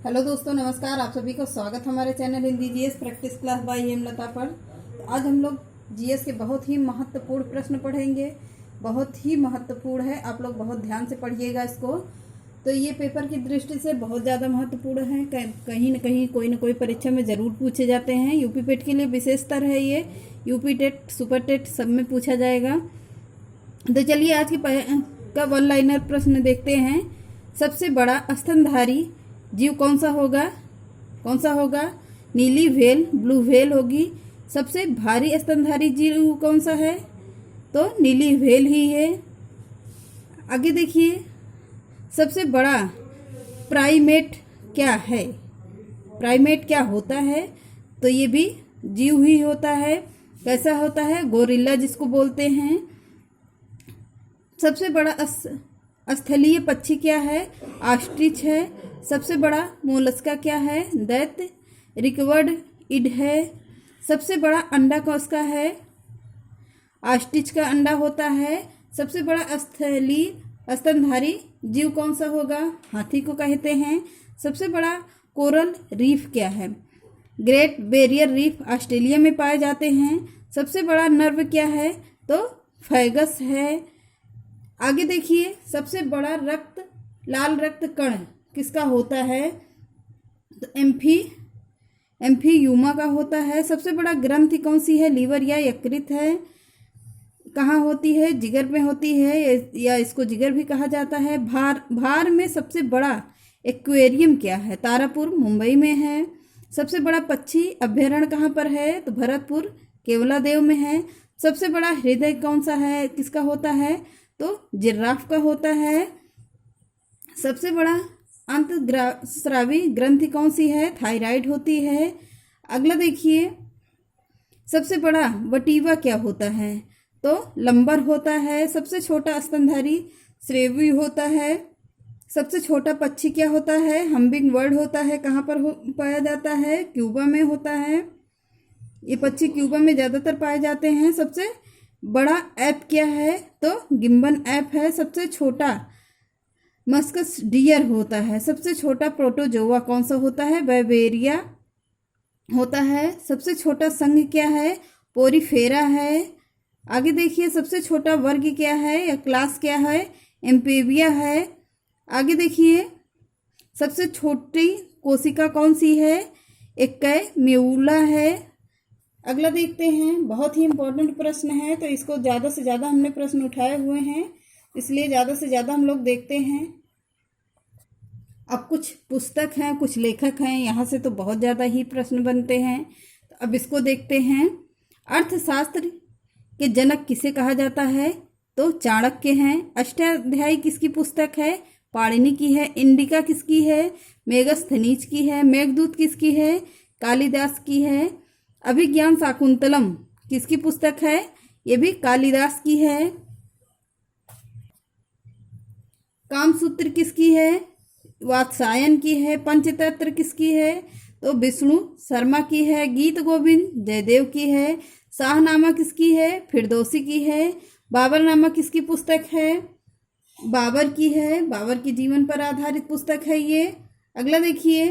Hello दोस्तों, नमस्कार। आप सभी को स्वागत हमारे channel Hindi GS practice class by Hemlata पर। तो आज हम लोग जीएस के बहुत ही महत्वपूर्ण प्रश्न पढ़ेंगे। बहुत ही महत्वपूर्ण है, आप लोग बहुत ध्यान से पढ़िएगा इसको। तो ये पेपर की दृष्टि से बहुत ज़्यादा महत्वपूर्ण है। कहीं न कहीं कोई न कोई परीक्षा में ज़रूर पूछे जाते हैं। यूपी टेट के लिए विशेषतर है ये। यूपी टेट, सुपर टेट सब में पूछा जाएगा। तो चलिए आज का वन लाइनर प्रश्न देखते हैं। सबसे बड़ा स्तनधारी जीव कौन सा होगा? नीली व्हेल, ब्लू व्हेल होगी। सबसे भारी स्तनधारी जीव कौन सा है? तो नीली व्हेल ही है। आगे देखिए, सबसे बड़ा प्राइमेट क्या है? प्राइमेट क्या होता है? तो ये भी जीव ही होता है। कैसा होता है? गोरिल्ला जिसको बोलते हैं। सबसे बड़ा स्थलीय पक्षी क्या है? ऑस्ट्रिच है। सबसे बड़ा मोलस्का क्या है? दैत्य रिकवर्ड इड है। सबसे बड़ा अंडा किसका है? ऑस्ट्रिच का अंडा होता है। सबसे बड़ा स्थलीय स्तनधारी जीव कौन सा होगा? हाथी को कहते हैं। सबसे बड़ा कोरल रीफ क्या है? ग्रेट बैरियर रीफ ऑस्ट्रेलिया में पाए जाते हैं। सबसे बड़ा नर्व क्या है? तो फैगस है। आगे देखिए, सबसे बड़ा लाल रक्त कण किसका होता है? तो एम्फीयूमा का होता है। सबसे बड़ा ग्रंथि कौन सी है? लीवर या यकृत है। कहाँ होती है? जिगर में होती है, या इसको जिगर भी कहा जाता है। भार में सबसे बड़ा एक्वेरियम क्या है? तारापुर मुंबई में है। सबसे बड़ा पक्षी अभ्यारण्य कहाँ पर है? तो भरतपुर केवलादेव में है। सबसे बड़ा हृदय कौन सा है? किसका होता है? तो जिराफ का होता है। सबसे बड़ा अंतःस्रावी ग्रंथि कौन सी है? थायराइड होती है। अगला देखिए, सबसे बड़ा वटीवा क्या होता है? तो लंबर होता है। सबसे छोटा स्तनधारी श्रेवी होता है। सबसे छोटा पक्षी क्या होता है? हम्बिंग बर्ड होता है। कहाँ पर पाया जाता है? क्यूबा में होता है। ये पक्षी क्यूबा में ज़्यादातर पाए जाते हैं। सबसे बड़ा ऐप क्या है? तो गिम्बन ऐप है। सबसे छोटा मस्कस डियर होता है। सबसे छोटा प्रोटोजोआ कौन सा होता है? बाइबेरिया होता है। सबसे छोटा संघ क्या है? पोरीफेरा है। आगे देखिए, सबसे छोटा वर्ग क्या है या क्लास क्या है? एम्फीबिया है। आगे देखिए, सबसे छोटी कोशिका कौन सी है? मेउला है। अगला देखते हैं, बहुत ही इम्पोर्टेंट प्रश्न है, तो इसको ज़्यादा से ज़्यादा हमने प्रश्न उठाए हुए हैं, इसलिए ज़्यादा से ज़्यादा हम लोग देखते हैं। अब कुछ पुस्तक हैं, कुछ लेखक हैं, यहाँ से तो बहुत ज़्यादा ही प्रश्न बनते हैं। तो अब इसको देखते हैं। अर्थशास्त्र के जनक किसे कहा जाता है? तो चाणक्य हैं। अष्टाध्यायी किसकी पुस्तक है? पाणिनि की है। इंडिका किसकी है? मेगस्थनीज की है। मेघदूत किसकी है? कालिदास की है। अभिज्ञान शाकुंतलम किसकी पुस्तक है? ये भी कालिदास की है। कामसूत्र किसकी है? वात्सायन की है। पंचतंत्र किसकी है? तो विष्णु शर्मा की है। गीत गोविंद जयदेव की है। शाहनामा किसकी है? फिरदौसी की है। बाबरनामा किसकी पुस्तक है? बाबर की है। बाबर के जीवन पर आधारित पुस्तक है ये। अगला देखिए,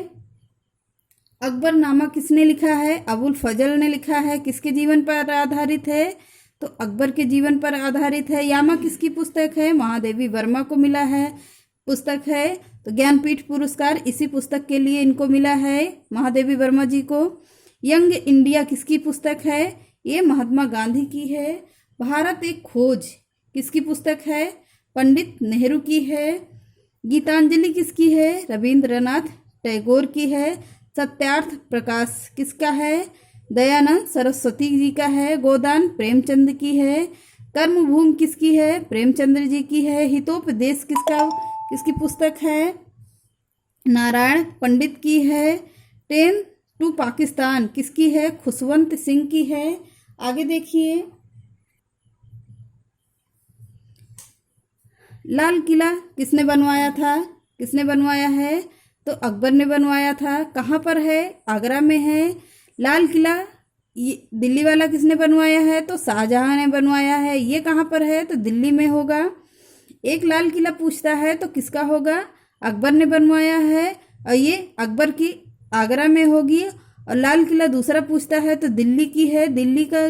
अकबरनामा किसने लिखा है? अबुल फजल ने लिखा है। किसके जीवन पर आधारित है? तो अकबर के जीवन पर आधारित है। यामा किसकी पुस्तक है? महादेवी वर्मा को मिला है पुस्तक है। तो ज्ञानपीठ पुरस्कार इसी पुस्तक के लिए इनको मिला है, महादेवी वर्मा जी को। यंग इंडिया किसकी पुस्तक है? ये महात्मा गांधी की है। भारत एक खोज किसकी पुस्तक है? पंडित नेहरू की है। गीतांजलि किसकी है? रविंद्रनाथ टैगोर की है। सत्यार्थ प्रकाश किसका है? दयानंद सरस्वती जी का है। गोदान प्रेमचंद की है। कर्मभूमि किसकी है? प्रेमचंद्र जी की है। हितोपदेश किसकी पुस्तक है? नारायण पंडित की है। ट्रेन टू पाकिस्तान किसकी है? खुशवंत सिंह की है। आगे देखिए, लाल किला किसने बनवाया था? किसने बनवाया है? तो अकबर ने बनवाया था। कहाँ पर है? आगरा में है। लाल किला ये दिल्ली वाला किसने बनवाया है? तो शाहजहां ने बनवाया है। ये कहाँ पर है? तो दिल्ली में होगा। एक लाल किला पूछता है तो किसका होगा? अकबर ने बनवाया है। और ये अकबर की आगरा में होगी। और लाल किला दूसरा पूछता है तो दिल्ली की है। दिल्ली का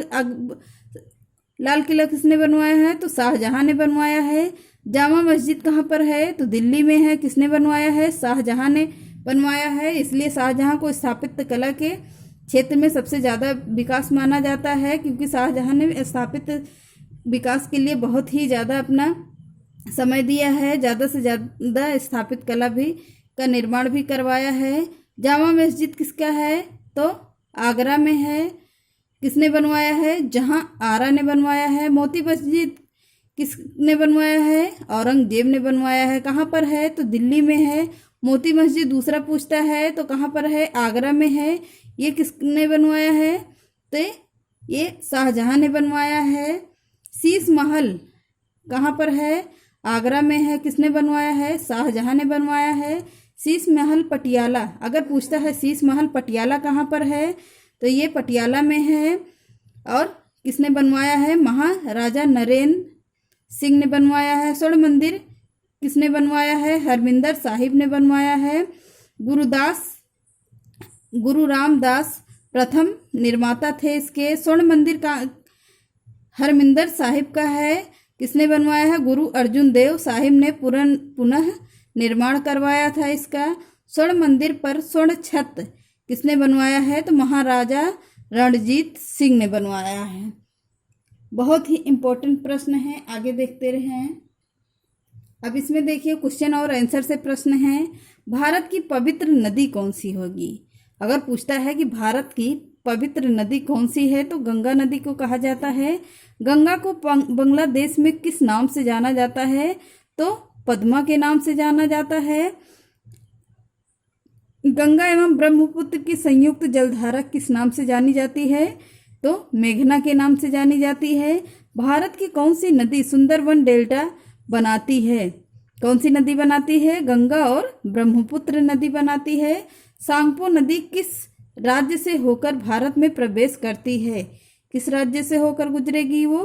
लाल किला किसने बनवाया है? तो शाहजहां ने बनवाया है। जामा मस्जिद कहाँ पर है? तो दिल्ली में है। किसने बनवाया है? शाहजहां ने बनवाया है। इसलिए शाहजहां को स्थापत्य कला के क्षेत्र में सबसे ज़्यादा विकास माना जाता है, क्योंकि शाहजहां ने स्थापित विकास के लिए बहुत ही ज़्यादा अपना समय दिया है, ज़्यादा से ज़्यादा स्थापित कला भी का निर्माण भी करवाया है। जामा मस्जिद किसका है? तो आगरा में है। किसने बनवाया है? जहां आरा ने बनवाया है। मोती मस्जिद किसने बनवाया है? औरंगजेब ने बनवाया है। कहाँ पर है? तो दिल्ली में है। मोती मस्जिद दूसरा पूछता है तो कहाँ पर है? आगरा में है। ये किसने बनवाया है? तो ये शाहजहां ने बनवाया है। शीश महल कहाँ पर है? आगरा में है। किसने बनवाया है? शाहजहां ने बनवाया है। शीश महल पटियाला, अगर पूछता है शीश महल पटियाला कहाँ पर है? तो ये पटियाला में है। और किसने बनवाया है? महाराजा नरेंद्र सिंह ने बनवाया है। स्वर्ण मंदिर किसने बनवाया है? हरमिंदर साहिब ने बनवाया है। गुरु रामदास प्रथम निर्माता थे इसके। स्वर्ण मंदिर का हरमिंदर साहिब का है। किसने बनवाया है? गुरु अर्जुन देव साहिब ने पुनः निर्माण करवाया था इसका। स्वर्ण मंदिर पर स्वर्ण छत किसने बनवाया है? तो महाराजा रणजीत सिंह ने बनवाया है। बहुत ही इम्पोर्टेंट प्रश्न है, आगे देखते रहें। अब इसमें देखिए क्वेश्चन और आंसर से प्रश्न है। भारत की पवित्र नदी कौन सी होगी? अगर पूछता है कि भारत की पवित्र नदी कौन सी है तो गंगा नदी को कहा जाता है। गंगा को बांग्लादेश में किस नाम से जाना जाता है? तो पद्मा के नाम से जाना जाता है। गंगा एवं ब्रह्मपुत्र की संयुक्त जलधारा किस नाम से जानी जाती है? तो मेघना के नाम से जानी जाती है। भारत की कौन सी नदी सुंदरवन डेल्टा बनाती है? कौन सी नदी बनाती है? गंगा और ब्रह्मपुत्र नदी बनाती है। सांगपो नदी किस राज्य से होकर भारत में प्रवेश करती है? किस राज्य से होकर गुजरेगी वो?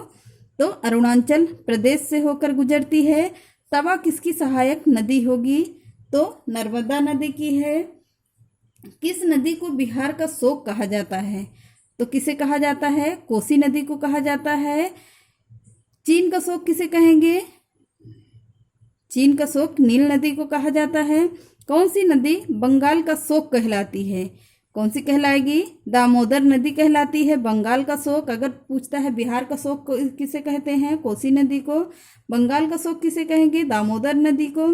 तो अरुणाचल प्रदेश से होकर गुजरती है। तवा किसकी सहायक नदी होगी? तो नर्मदा नदी की है। किस नदी को बिहार का शोक कहा जाता है? तो किसे कहा जाता है? कोसी नदी को कहा जाता है। चीन का शोक किसे कहेंगे? चीन का शोक नील नदी को कहा जाता है। कौन सी नदी बंगाल का शोक कहलाती है? कौन सी कहलाएगी? दामोदर नदी कहलाती है बंगाल का शोक। अगर पूछता है बिहार का शोक किसे कहते हैं? कोसी नदी को। बंगाल का शोक किसे कहेंगे? दामोदर नदी को।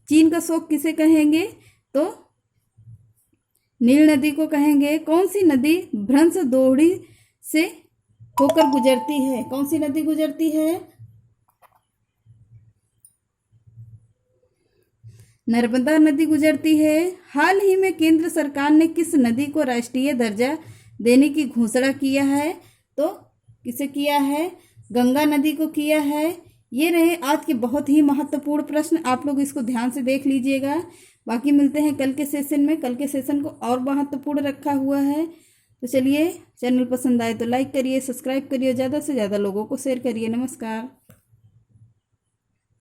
चीन का शोक किसे कहेंगे? तो नील नदी को कहेंगे। कौन सी नदी भ्रंश दोहड़ी से होकर गुजरती है? कौन सी नदी गुजरती है? नर्मदा नदी गुजरती है। हाल ही में केंद्र सरकार ने किस नदी को राष्ट्रीय दर्जा देने की घोषणा किया है? तो किसे किया है? गंगा नदी को किया है। ये रहे आज के बहुत ही महत्वपूर्ण प्रश्न, आप लोग इसको ध्यान से देख लीजिएगा। बाकी मिलते हैं कल के सेशन में। कल के सेशन को और महत्वपूर्ण रखा हुआ है। तो चलिए, चैनल पसंद आए तो लाइक करिए, सब्सक्राइब करिए, ज़्यादा से ज़्यादा लोगों को शेयर करिए। नमस्कार।